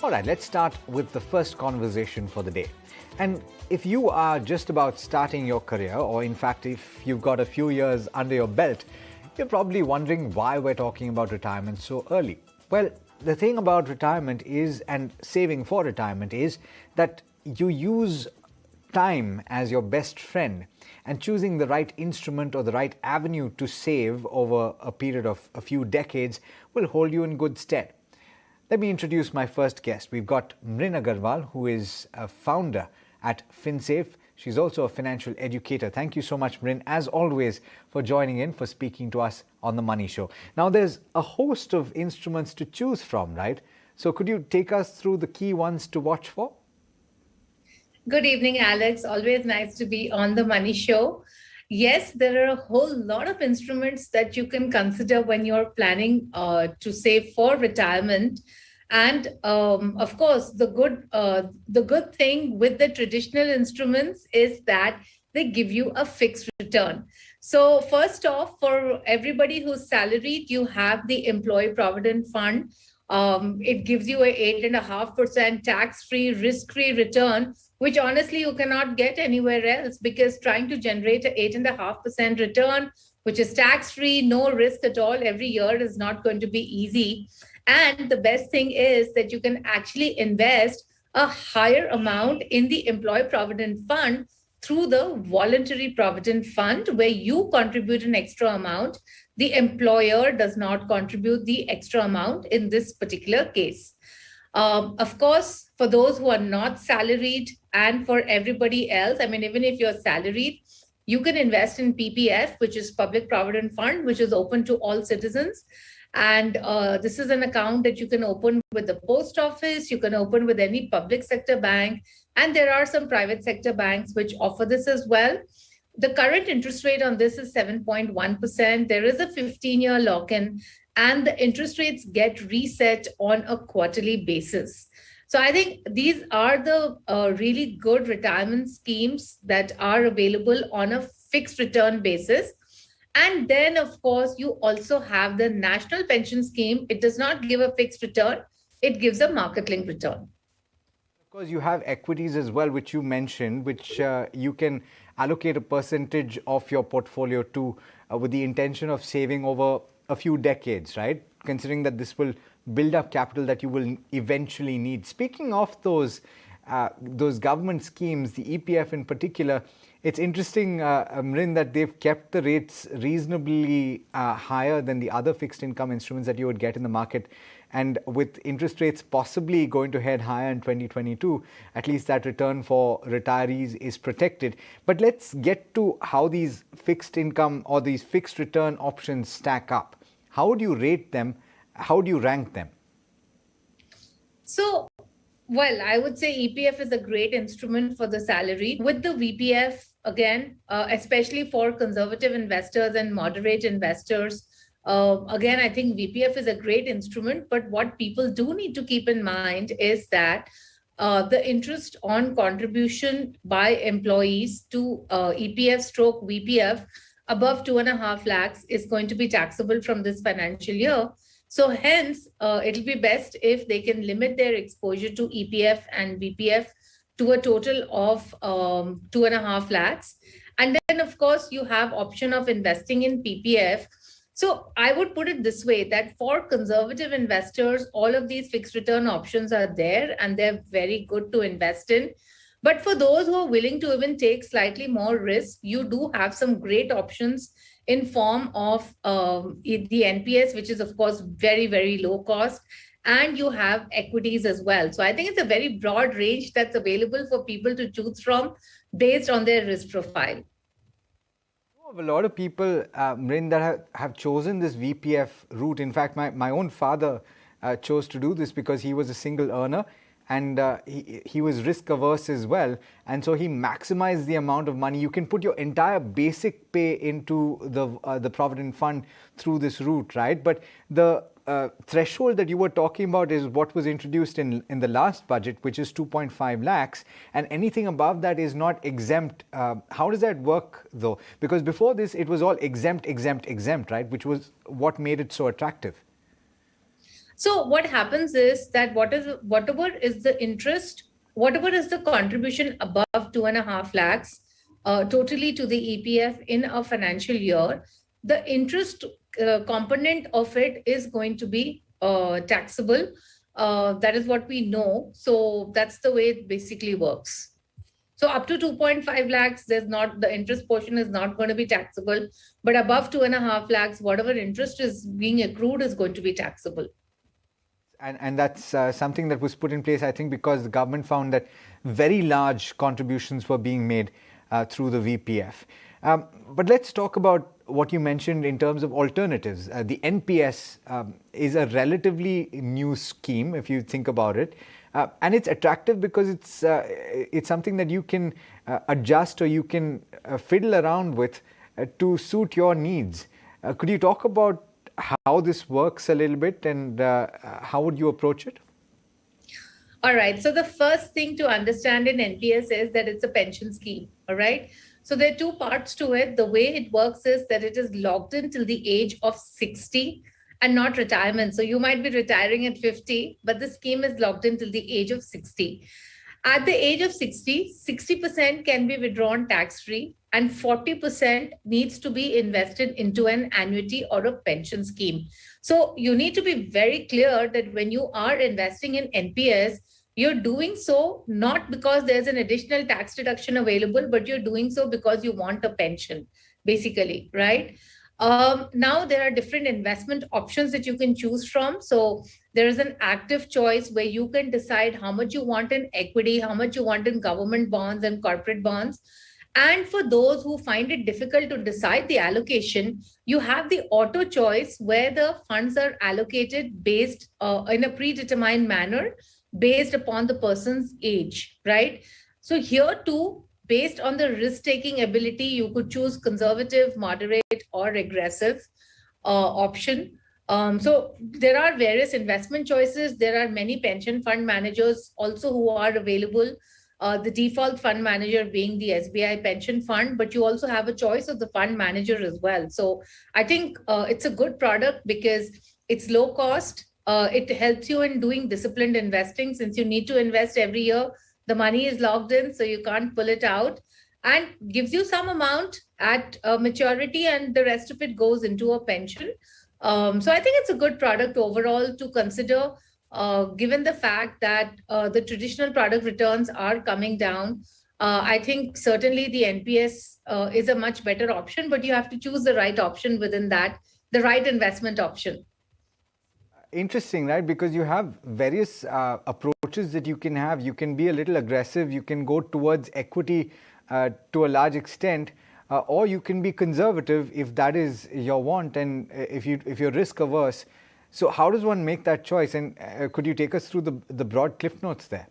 All right, let's start with the first conversation for the day. And if you are just about starting your career, or in fact, if you've got a few years under your belt, you're probably wondering why we're talking about retirement so early. Well, the thing about retirement is, and saving for retirement is, that you use time as your best friend, and choosing the right instrument or the right avenue to save over a period of a few decades will hold you in good stead. Let me introduce my first guest. We've got Mrin Agarwal, who is a founder at FinSafe. She's also a financial educator. Thank you so much, Mrin, as always, for joining in, for speaking to us on The Money Show. Now, there's a host of instruments to choose from, right? So could you take us through the key ones to watch for? Good evening, Alex. Always nice to be on The Money Show. Yes, there are a whole lot of instruments that you can consider when you're planning to save for retirement. And of course, the good thing with the traditional instruments is that they give you a fixed return. So first off, for everybody who's salaried, you have the Employee Provident Fund. It gives you a 8.5% tax-free, risk-free return, which honestly you cannot get anywhere else, because trying to generate an 8.5% return, which is tax-free, no risk at all every year, is not going to be easy. And the best thing is that you can actually invest a higher amount in the Employee Provident Fund through the Voluntary Provident Fund, where you contribute an extra amount. The employer does not contribute the extra amount in this particular case. Of course, for those who are not salaried and for everybody else, I mean, even if you're salaried, you can invest in PPF, which is Public Provident Fund, which is open to all citizens. And this is an account that you can open with the post office, you can open with any public sector bank, and there are some private sector banks which offer this as well. The current interest rate on this is 7.1%. There is a 15-year lock-in, and the interest rates get reset on a quarterly basis. So I think these are the really good retirement schemes that are available on a fixed return basis. And then, of course, you also have the National Pension Scheme. It does not give a fixed return. It gives a market-linked return. Of course, you have equities as well, which you mentioned, which you can allocate a percentage of your portfolio to with the intention of saving over a few decades, right? Considering that this will build up capital that you will eventually need. Speaking of those government schemes, the EPF in particular, it's interesting, Mrin, that they've kept the rates reasonably higher than the other fixed income instruments that you would get in the market. And with interest rates possibly going to head higher in 2022, at least that return for retirees is protected. But let's get to how these fixed income or these fixed return options stack up. How do you rate them? How do you rank them? So, well, I would say EPF is a great instrument for the salary. With the VPF, again, especially for conservative investors and moderate investors, again, I think VPF is a great instrument. But what people do need to keep in mind is that the interest on contribution by employees to EPF stroke VPF above 2.5 lakhs is going to be taxable from this financial year. So hence, it'll be best if they can limit their exposure to EPF and VPF to a total of 2.5 lakhs. And then, of course, you have option of investing in PPF. So I would put it this way, that for conservative investors, all of these fixed return options are there and they're very good to invest in. But for those who are willing to even take slightly more risk, you do have some great options in form of the NPS, which is, of course, very, very low cost. And you have equities as well. So I think it's a very broad range that's available for people to choose from based on their risk profile. A lot of people, Mrin, that have chosen this VPF route. In fact, my own father chose to do this because he was a single earner and he was risk averse as well. And so he maximized the amount of money. You can put your entire basic pay into the Provident Fund through this route, right? But the threshold that you were talking about is what was introduced in the last budget, which is 2.5 lakhs. And anything above that is not exempt. How does that work, though? Because before this, it was all exempt, right? Which was what made it so attractive. So what happens is that whatever is the interest, whatever is the contribution above 2.5 lakhs totally to the EPF in a financial year, the interest component of it is going to be taxable. That is what we know. So that's the way it basically works. So up to 2.5 lakhs, there's not the interest portion is not going to be taxable, but above 2.5 lakhs, whatever interest is being accrued is going to be taxable. And that's something that was put in place, I think, because the government found that very large contributions were being made through the VPF. But let's talk about what you mentioned in terms of alternatives. The NPS is a relatively new scheme, if you think about it. And it's attractive because it's something that you can adjust or you can fiddle around with to suit your needs. Could you talk about how this works a little bit and how would you approach it? All right. So the first thing to understand in NPS is that it's a pension scheme. All right. So there are two parts to it. The way it works is that it is locked in till the age of 60 and not retirement. So you might be retiring at 50, but the scheme is locked in till the age of 60. At the age of 60, 60% can be withdrawn tax-free and 40% needs to be invested into an annuity or a pension scheme. So you need to be very clear that when you are investing in NPS, you're doing so not because there's an additional tax deduction available, but you're doing so because you want a pension, basically, right? Now there are different investment options that you can choose from. So there is an active choice where you can decide how much you want in equity, how much you want in government bonds and corporate bonds. And for those who find it difficult to decide the allocation, you have the auto choice where the funds are allocated based in a predetermined manner based upon the person's age, right? So here too, based on the risk-taking ability, you could choose conservative, moderate, or aggressive option. So there are various investment choices. There are many pension fund managers also who are available. The default fund manager being the SBI pension fund, but you also have a choice of the fund manager as well. So I think it's a good product because it's low cost. It helps you in doing disciplined investing since you need to invest every year. The money is locked in, so you can't pull it out, and gives you some amount at maturity, and the rest of it goes into a pension. So I think it's a good product overall to consider, given the fact that the traditional product returns are coming down. I think certainly the NPS is a much better option, but you have to choose the right option within that, the right investment option. Interesting, right? Because you have various approaches that you can have. You can be a little aggressive, you can go towards equity to a large extent, or you can be conservative if that is your want and if you're risk averse. So how does one make that choice? And could you take us through the broad cliff notes there?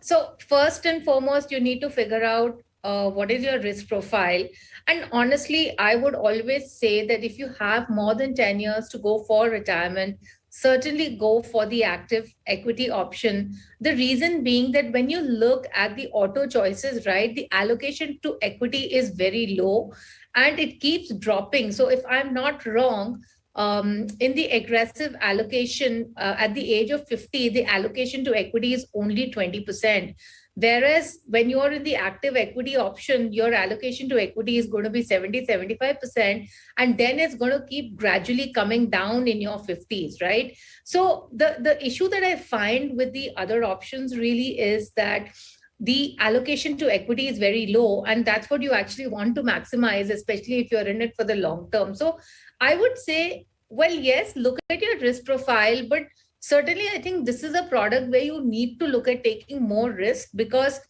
So first and foremost, you need to figure out what is your risk profile. And honestly, I would always say that if you have more than 10 years to go for retirement, certainly go for the active equity option. The reason being that when you look at the auto choices, right, the allocation to equity is very low and it keeps dropping. So if I'm not wrong, in the aggressive allocation at the age of 50, the allocation to equity is only 20%. Whereas when you're in the active equity option, your allocation to equity is going to be 70, 75%, and then it's going to keep gradually coming down in your 50s, right? So the issue that I find with the other options really is that the allocation to equity is very low, and that's what you actually want to maximize, especially if you're in it for the long term. So I would say, well, yes, look at your risk profile, but certainly I think this is a product where you need to look at taking more risk because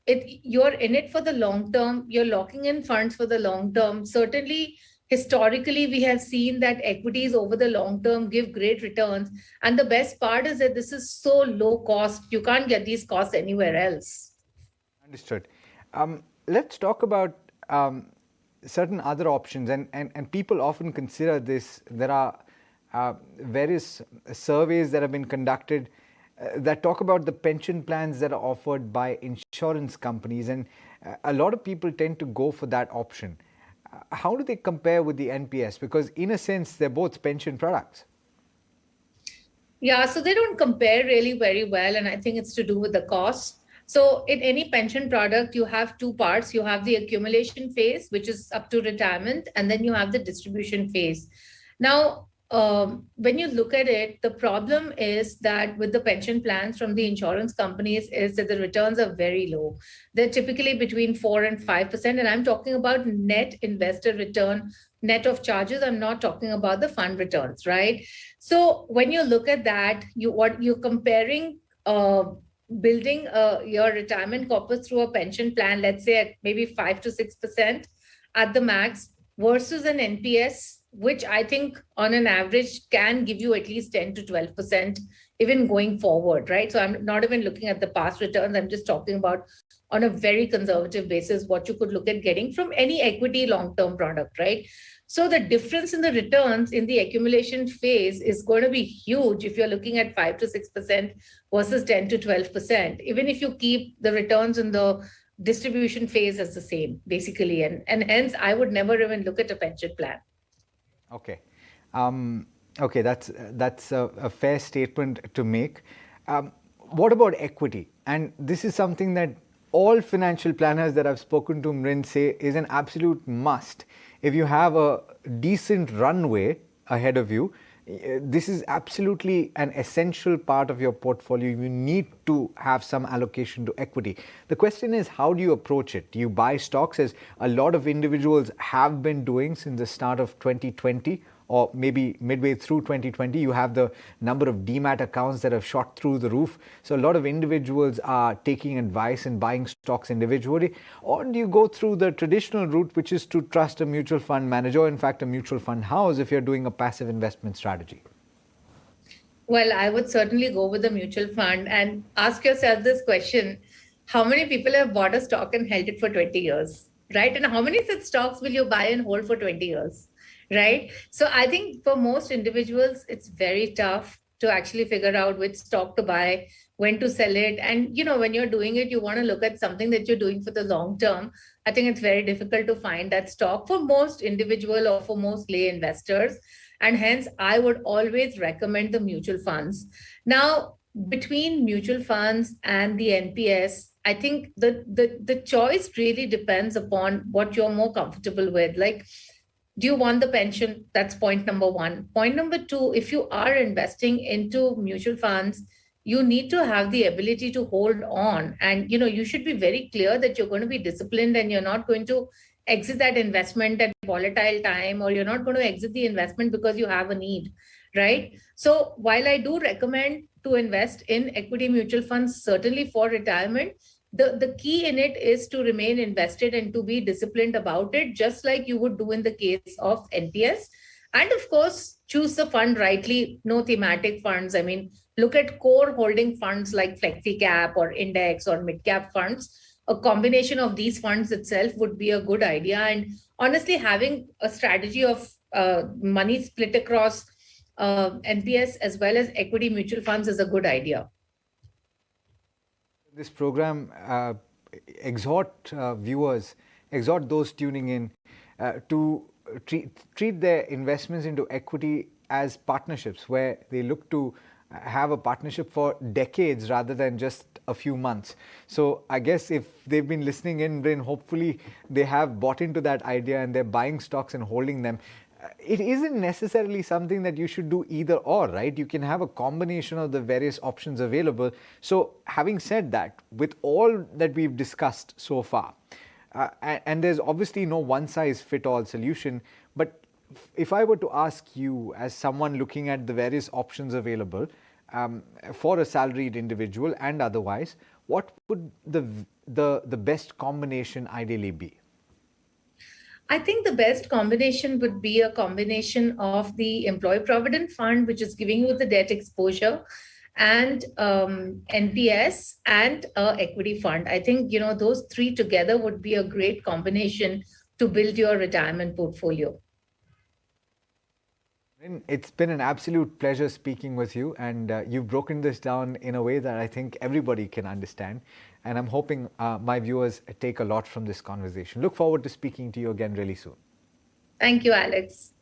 you're in it for the long term, you're locking in funds for the long term. Certainly, historically, we have seen that equities over the long term give great returns. And the best part is that this is so low cost, you can't get these costs anywhere else. Understood. Let's talk about certain other options, and people often consider this. There are various surveys that have been conducted that talk about the pension plans that are offered by insurance companies, and a lot of people tend to go for that option. How do they compare with the NPS? Because in a sense, they're both pension products. Yeah, so they don't compare really very well. And I think it's to do with the cost. So in any pension product, you have two parts. You have the accumulation phase, which is up to retirement, and then you have the distribution phase. Now, when you look at it, the problem is that with the pension plans from the insurance companies is that the returns are very low. They're typically between 4 and 5%. And I'm talking about net investor return, net of charges. I'm not talking about the fund returns, right? So when you look at that, what you're comparing building your retirement corpus through a pension plan, let's say at maybe 5 to 6% at the max, versus an NPS, which I think on an average can give you at least 10 to 12%, even going forward, right? So I'm not even looking at the past returns. I'm just talking about on a very conservative basis, what you could look at getting from any equity long-term product, right? So the difference in the returns in the accumulation phase is going to be huge if you're looking at 5 to 6% versus 10 to 12%, even if you keep the returns in the distribution phase as the same, basically. And hence, I would never even look at a pension plan. Okay. Okay, that's a fair statement to make. What about equity? And this is something that all financial planners that I've spoken to, Mrin, say is an absolute must. If you have a decent runway ahead of you, this is absolutely an essential part of your portfolio. You need to have some allocation to equity. The question is, how do you approach it? Do you buy stocks, as a lot of individuals have been doing since the start of 2020? Or maybe midway through 2020, you have the number of demat accounts that have shot through the roof. So a lot of individuals are taking advice and buying stocks individually. Or do you go through the traditional route, which is to trust a mutual fund manager, or in fact a mutual fund house, if you're doing a passive investment strategy? Well, I would certainly go with the mutual fund and ask yourself this question: how many people have bought a stock and held it for 20 years, right? And how many such stocks will you buy and hold for 20 years? Right. So I think for most individuals, it's very tough to actually figure out which stock to buy, when to sell it. And, when you're doing it, you want to look at something that you're doing for the long term. I think it's very difficult to find that stock for most individual or for most lay investors. And hence, I would always recommend the mutual funds. Now, between mutual funds and the NPS, I think the choice really depends upon what you're more comfortable with. Like, do you want the pension? That's point number one. Point number two, if you are investing into mutual funds, you need to have the ability to hold on. And, you should be very clear that you're going to be disciplined and you're not going to exit that investment at volatile time, or you're not going to exit the investment because you have a need, right? So while I do recommend to invest in equity mutual funds, certainly for retirement, the key in it is to remain invested and to be disciplined about it, just like you would do in the case of NPS. And of course, choose the fund rightly, no thematic funds. I mean, look at core holding funds like FlexiCap or Index or Midcap funds. A combination of these funds itself would be a good idea. And honestly, having a strategy of money split across NPS as well as equity mutual funds is a good idea. This program exhort those tuning in to treat their investments into equity as partnerships, where they look to have a partnership for decades rather than just a few months. So I guess if they've been listening in, then hopefully they have bought into that idea and they're buying stocks and holding them. It isn't necessarily something that you should do either or, right? You can have a combination of the various options available. So having said that, with all that we've discussed so far, and there's obviously no one-size-fit-all solution, but if I were to ask you, as someone looking at the various options available for a salaried individual and otherwise, what would the best combination ideally be? I think the best combination would be a combination of the employee provident fund, which is giving you the debt exposure, and NPS and equity fund. I think, those three together would be a great combination to build your retirement portfolio. It's been an absolute pleasure speaking with you, and you've broken this down in a way that I think everybody can understand. And I'm hoping my viewers take a lot from this conversation. Look forward to speaking to you again really soon. Thank you, Alex.